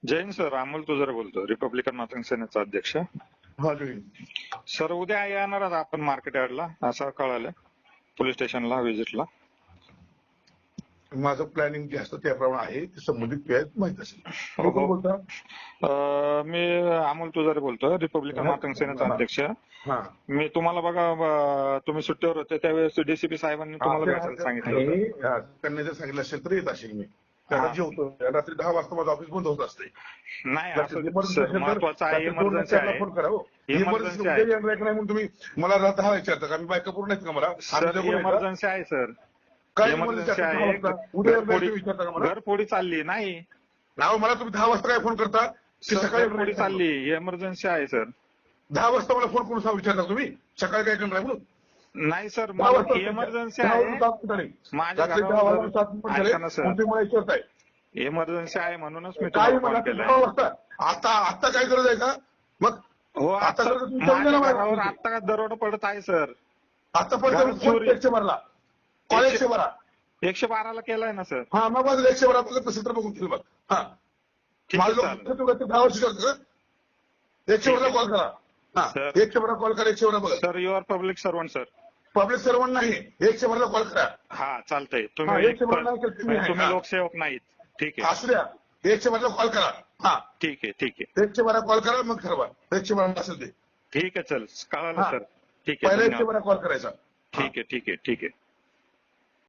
Jain sir, Amol तुझरे बोलतो, Republican मतदान सेनेचा अध्यक्ष. हा जय. सर, उद्या येणार आहात आपण मार्केट यार्डला असं कळालं, पोलीस स्टेशनला व्हिजिटला. माझं प्लॅनिंग जे असतं त्याप्रमाणे आहे, ते संबंधित आहेत माहित असेल. हो कोण हो. बोलता? मी अमोल तुझरे बोलतो, रिपब्लिकन मतदान सेनेचा अध्यक्ष. हा. मी तुम्हाला बघा, तुम्ही सुट्टीवर होते त्यावेळेस डीसीपी साहेबांनी तुम्हाला भेटायला सांगितलं होतं. त्यांनी जर सांगितलं असेल तर येत असेल मी. त्याला जेवतो रात्री 10 वाजता माझं ऑफिस बंद होत असते. नाही, महत्वाचं आहे, इमर्जन्सी आहे. फोन करा. इमर्जन्सी उद्या येणार नाही म्हणून तुम्ही मला राहता हा विचारता का? मी बायका पूर्ण आहेत का मला? इमर्जन्सी आहे सर, काय इमर्जन्सी आहे. उद्या विचारता का मला? घरफोडी चालली नाही. नाव मला तुम्ही 10 वाजता काय फोन करता की सकाळी? घरफोडी चालली, इमर्जन्सी आहे सर. 10 वाजता मला फोन करून विचारता तुम्ही सकाळी काय करणार म्हणून? नाही सर, इमर्जन्सी आहे माझ्या घरावर. ऐका ना सर, मला विचारताय इमर्जन्सी आहे म्हणूनच मी काय तुम्हाला मला फोन केलाय. 10 वाजता आता काय गरज आहे का? मग हो, आता आता माझ्या घरावर आता का दरोडा पडत आहे सर. आता पण 112 मारला. कॉल 112. 112ला केलाय ना सर. हा, मग माझं 112 बघत असेल तर बघून ठेव बघ. हा, माझं 10 वर्ष करतो. 112ला कॉल करा. हा, 112 कॉल करा. 112 बघा sir. You are public servant sir. Public servant नाही, 112ला कॉल करा. हा, चालतंय. तुम्ही 112 तुम्ही लोकसेवक नाहीत. ठीक आहे, असू द्या. 112ला कॉल करा. हा, ठीक आहे, ठीक आहे. 112 कॉल करा, मग ठरवा. 112 असेल ते ठीक आहे, चल कळालं सर. ठीक आहे, पहिला धन्यवाद. 112 कॉल करायचा. ठीक आहे, ठीक आहे, ठीक आहे.